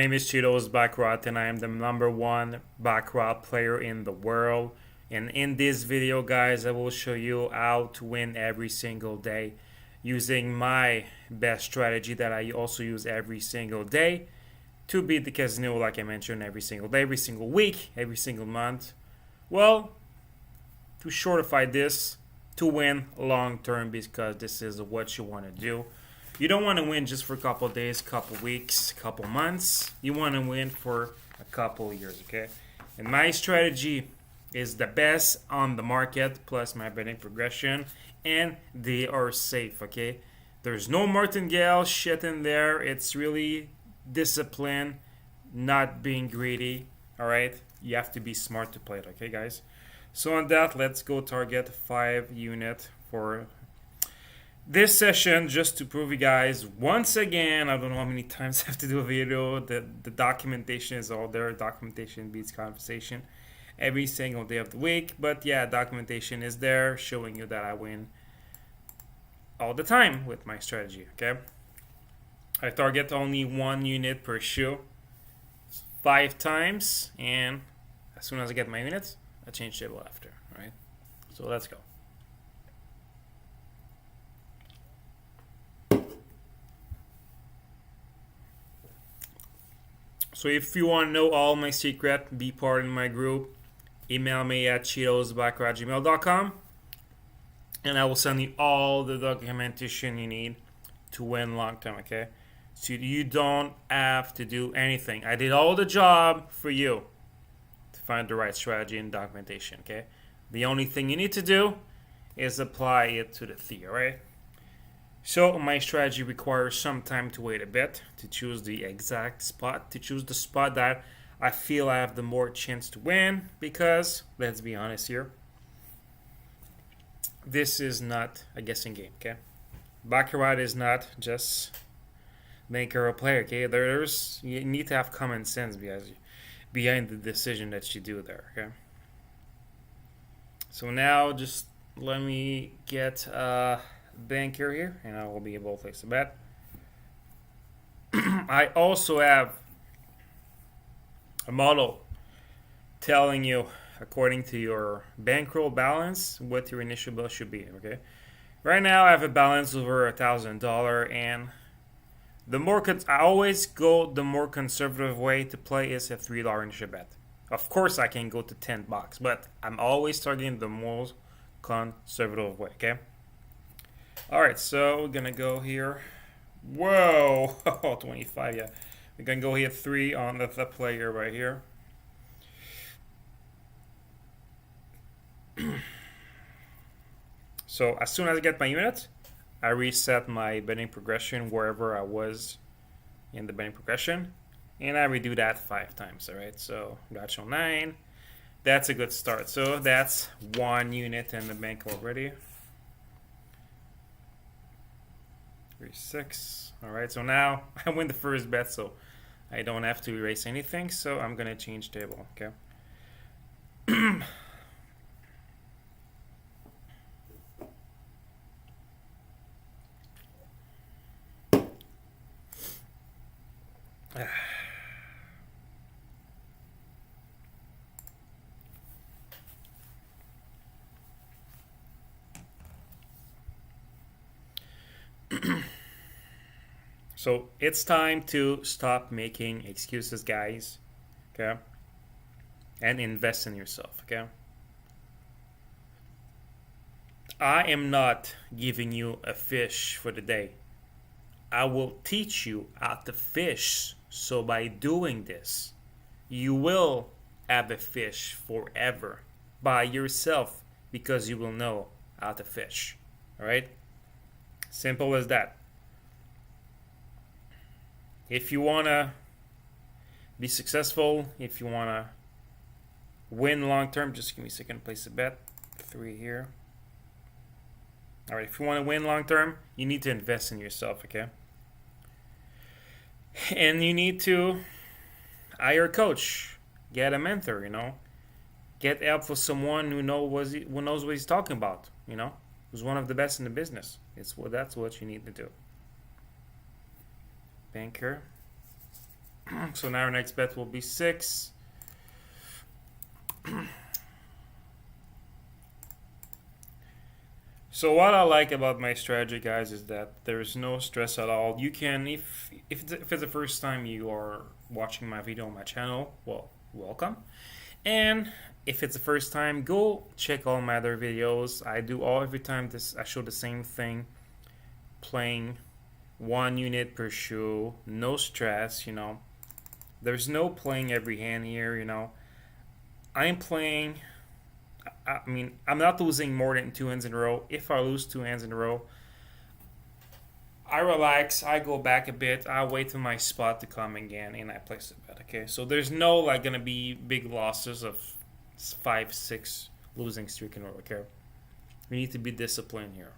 name is Cheetos Baccarat, and I am the #1 Baccarat player in the world. And in this video, guys, I will show you how to win every single day using my best strategy that I also use every single day to beat the casino, like I mentioned, every single day, every single week, every single month. Well, to shortify this, to win long term, because this is what you want to do. You don't want to win just for a couple of days, couple of weeks, couple of months. You want to win for a couple of years, okay? And my strategy is the best on the market, plus my betting progression, and they are safe, okay? There's no martingale shit in there. It's really discipline, not being greedy, all right? You have to be smart to play it, okay, guys? So on that, let's go target 5 unit for this session, just to prove you guys once again. I don't know how many times I have to do a video. The documentation is all there. Documentation beats conversation every single day of the week. But yeah, documentation is there showing you that I win all the time with my strategy, okay? I target only 1 unit per shoe 5 times, and as soon as I get my units, I change table after, right? So let's go. So if you want to know all my secret, be part of my group, email me at cheetosbaccarat@gmail.com, and I will send you all the documentation you need to win long term, okay? So you don't have to do anything. I did all the job for you to find the right strategy and documentation, okay? The only thing you need to do is apply it to the T, alright? So my strategy requires some time to wait a bit to choose the exact spot, to choose the spot that I feel I have the more chance to win, because, let's be honest here, this is not a guessing game, okay? Baccarat is not just maker or player, okay? You need to have common sense behind the decision that you do there, okay? So now just let me get banker here, and I will be able to place a bet. I also have a model telling you, according to your bankroll balance, what your initial bill should be, okay? Right now I have a balance over $1,000, and I always go the more conservative way to play is a $3 initial bet. Of course I can go to $10, but I'm always targeting the most conservative way, okay? Alright, so we're gonna go here. Whoa! 25, yeah. We're gonna go here 3 on the player right here. So as soon as I get my unit, I reset my betting progression wherever I was in the betting progression, and I redo that 5 times, alright? So got you 9. That's a good start. So that's 1 unit in the bank already. 6. Alright, so now I win the first bet, so I don't have to erase anything, so I'm gonna change table, okay? So it's time to stop making excuses, guys, okay? And invest in yourself, okay? I am not giving you a fish for the day. I will teach you how to fish. So by doing this, you will have a fish forever by yourself, because you will know how to fish, all right? Simple as that. If you want to be successful, if you want to win long term, just give me a second to place a bet. 3 here. All right, if you want to win long term, you need to invest in yourself, okay? And you need to hire a coach, get a mentor, you know? Get help for someone who knows what he's talking about, you know? Who's one of the best in the business. That's what you need to do. Banker. So now our next bet will be 6. So what I like about my strategy, guys, is that there's no stress at all. You can, if it's the first time you are watching my video on my channel, well, welcome. And if it's the first time, go check all my other videos. I do all every time this I show the same thing, playing 1 unit per shoe, no stress. There's no playing every hand here. I'm playing. I mean, I'm not losing more than 2 hands in a row. If I lose 2 hands in a row, I relax, I go back a bit, I wait for my spot to come again, and I place a bet. Okay, so there's no gonna be big losses of 5, 6 losing streak in a row. Okay, we need to be disciplined here.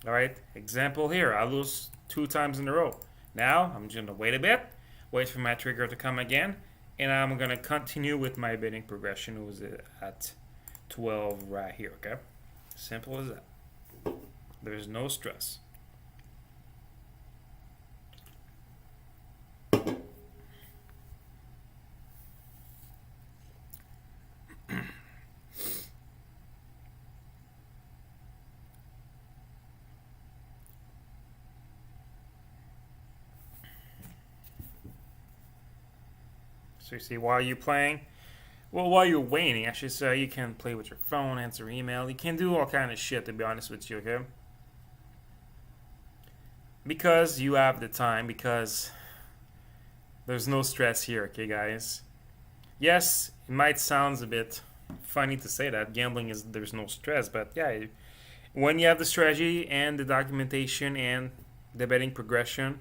All right, example here, I lose 2 times in a row. Now I'm just gonna wait a bit, wait for my trigger to come again, and I'm gonna continue with my bidding progression. It was at 12 right here. Okay, simple as that. There's no stress. So you see, while you're playing, well, while you're waiting, I should say, you can play with your phone, answer email. You can do all kind of shit, to be honest with you, okay? Because you have the time, because there's no stress here, okay, guys? Yes, it might sound a bit funny to say that. Gambling is, there's no stress, but yeah, when you have the strategy and the documentation and the betting progression,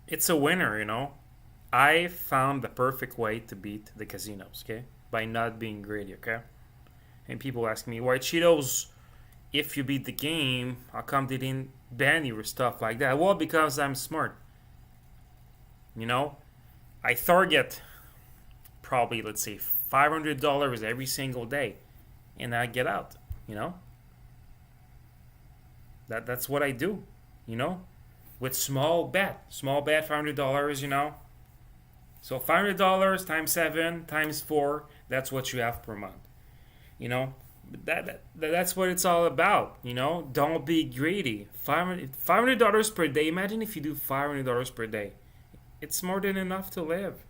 it's a winner. I found the perfect way to beat the casinos, okay? By not being greedy, okay? And people ask me, why Cheetos, if you beat the game, how come they didn't ban you or stuff like that? Well, because I'm smart. I target probably, let's say, $500 every single day, and I get out, That's what I do, with small bet, $500, So $500 times 7 times 4, that's what you have per month. That's what it's all about. Don't be greedy. $500 per day. Imagine if you do $500 per day. It's more than enough to live.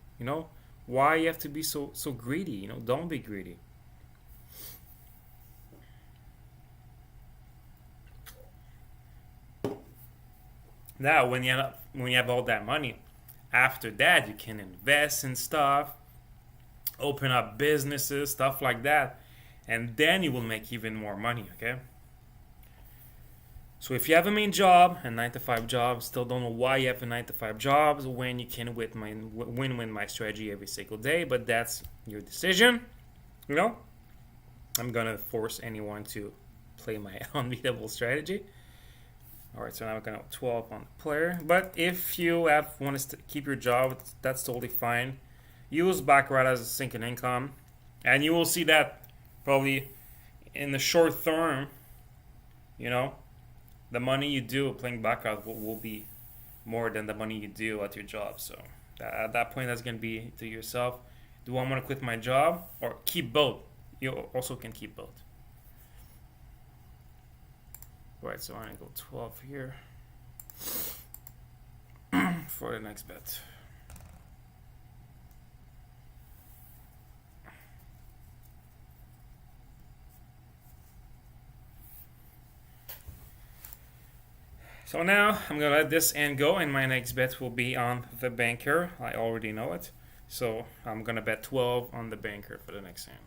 Why you have to be so greedy? Don't be greedy. Now, when you have all that money, after that, you can invest in stuff, open up businesses, stuff like that, and then you will make even more money, okay? So if you have a main job, a 9-to-5 job, still don't know why you have a 9-to-5 job when you can win my strategy every single day, but that's your decision, I'm gonna force anyone to play my unbeatable strategy. Alright, so now we're going to 12 on the player. But if you want to keep your job, that's totally fine. Use Baccarat as a sinking income. And you will see that probably in the short term, the money you do playing Baccarat will be more than the money you do at your job. So at that point, that's going to be to yourself. Do I want to quit my job or keep both? You also can keep both. Right, so I'm going to go 12 here for the next bet. So now I'm going to let this end go, and my next bet will be on the banker. I already know it. So I'm going to bet 12 on the banker for the next hand.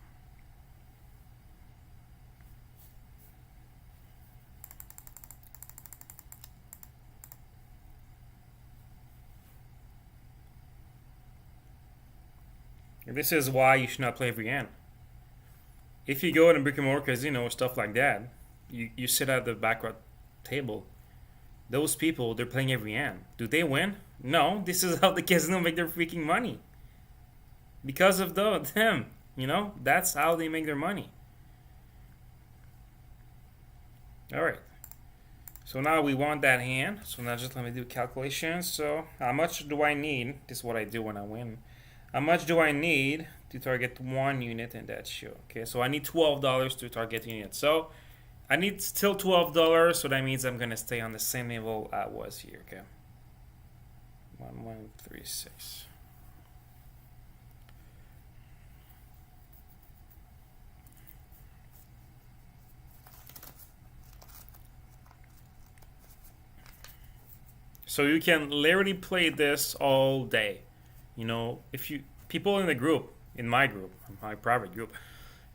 This is why you should not play every hand. If you go in a brick and mortar casino or stuff like that, you sit at the baccarat table. Those people, they're playing every hand. Do they win? No. This is how the casino make their freaking money. Because of them. That's how they make their money. Alright. So now we want that hand. So now just let me do calculations. So how much do I need? This is what I do when I win. How much do I need to target 1 unit in that shoe? Okay, so I need $12 to target unit. So I need still $12, so that means I'm gonna stay on the same level I was here. Okay, 1136. So you can literally play this all day. You know, if you people in the group, in my private group,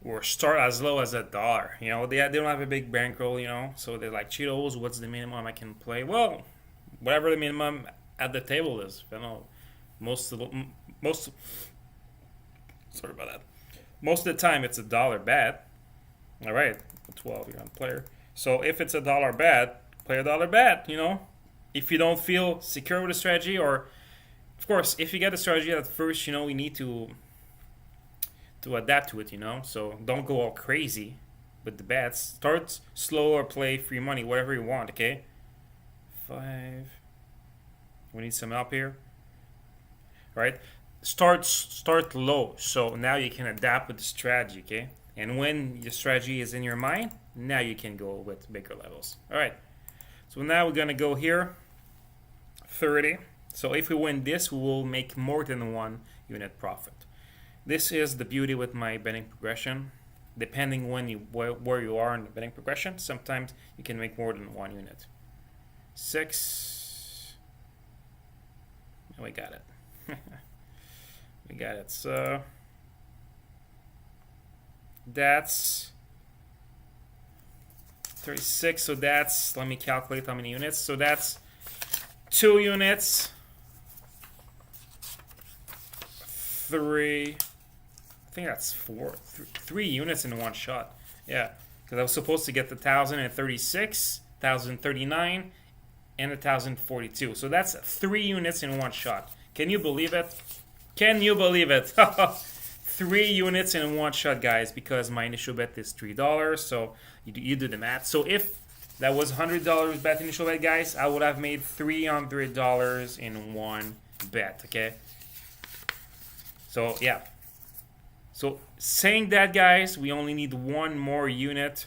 or start as low as $1. You know, they don't have a big bankroll. You know, so they're like, Cheetos, what's the minimum I can play? Well, whatever the minimum at the table is. You know, most sorry about that. Most of the time, it's $1 bet. All right, 12 you're on player. So if it's $1 bet, play $1 bet. You know, if you don't feel secure with a strategy, or of course, if you get a strategy at first, you know, we need to adapt to it, you know. So don't go all crazy with the bets. Start slow or play free money, whatever you want, okay? 5. We need some help here. All right? Start low, so now you can adapt with the strategy, okay? And when your strategy is in your mind, now you can go with bigger levels. All right. So now we're gonna go here, 30. So if we win this, we will make more than 1 unit profit. This is the beauty with my betting progression. Depending where you are in the betting progression, sometimes you can make more than 1 unit. 6. We got it. We got it. So that's 36. So that's, let me calculate how many units. So that's 2 units. 3. I think that's 4. 3 units in one shot. Yeah, because I was supposed to get the 1,036, 1,039, and 1,042. So that's 3 units in one shot. Can you believe it? Can you believe it? 3 units in one shot, guys, because my initial bet is $3. So you do the math. So if that was $100 bet initial bet, guys, I would have made $300 in one bet, okay? So, yeah. So, saying that, guys, we only need 1 more unit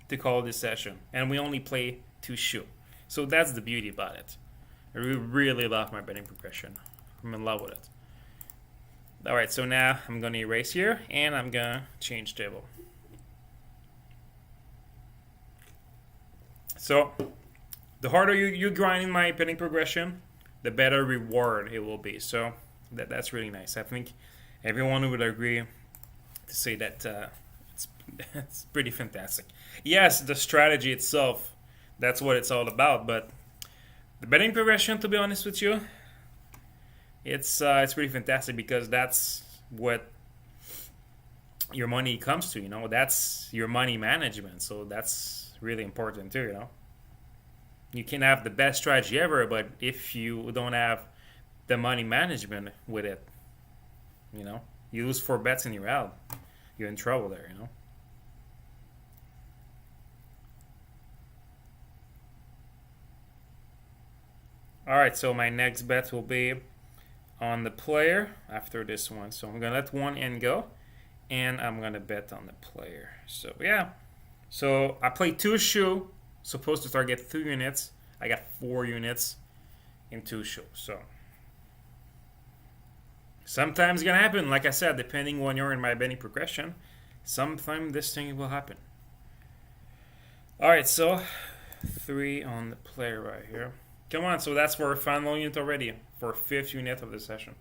to call this session. And we only play 2 shoe. So, that's the beauty about it. I really love my betting progression. I'm in love with it. Alright, so now I'm going to erase here. And I'm going to change table. So, the harder you grind in my betting progression, the better reward it will be. So, that's really nice. I think everyone would agree to say that it's pretty fantastic. Yes, the strategy itself, that's what it's all about. But the betting progression, to be honest with you, it's pretty fantastic because that's what your money comes to. You know, that's your money management. So that's really important too. You know, you can have the best strategy ever, but if you don't have the money management with it, you know, you lose 4 bets and you're out. You're in trouble there, you know. Alright, so my next bet will be on the player after this one. So I'm going to let one end go, and I'm going to bet on the player. So, yeah. So I played 2 shoe, supposed to target 3 units. I got 4 units in 2 shoe. So sometimes it's going to happen. Like I said, depending when you're in my betting progression, sometimes this thing will happen. Alright, so 3 on the player right here. Come on, so that's for our final unit already. For 5th unit of the session.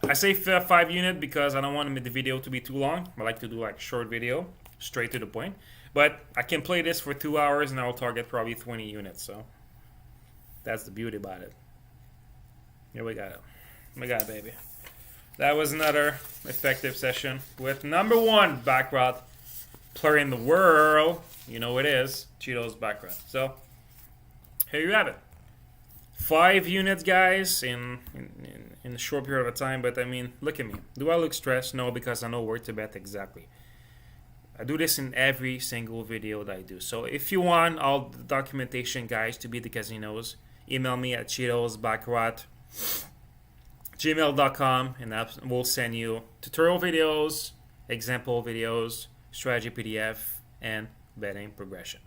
I say 5 unit because I don't want the video to be too long. I like to do like short video, straight to the point. But I can play this for 2 hours and I'll target probably 20 units. So that's the beauty about it. Here we got it. We got it, baby. That was another effective session with number 1 Baccarat player in the world. You know it is. Cheetos Baccarat. So here you have it. 5 units, guys, in a short period of time. But I mean, look at me. Do I look stressed? No, because I know where to bet exactly. I do this in every single video that I do. So if you want all the documentation, guys, to beat the casinos, email me at cheetosbaccarat@gmail.com, and we'll send you tutorial videos, example videos, strategy PDF, and betting progression.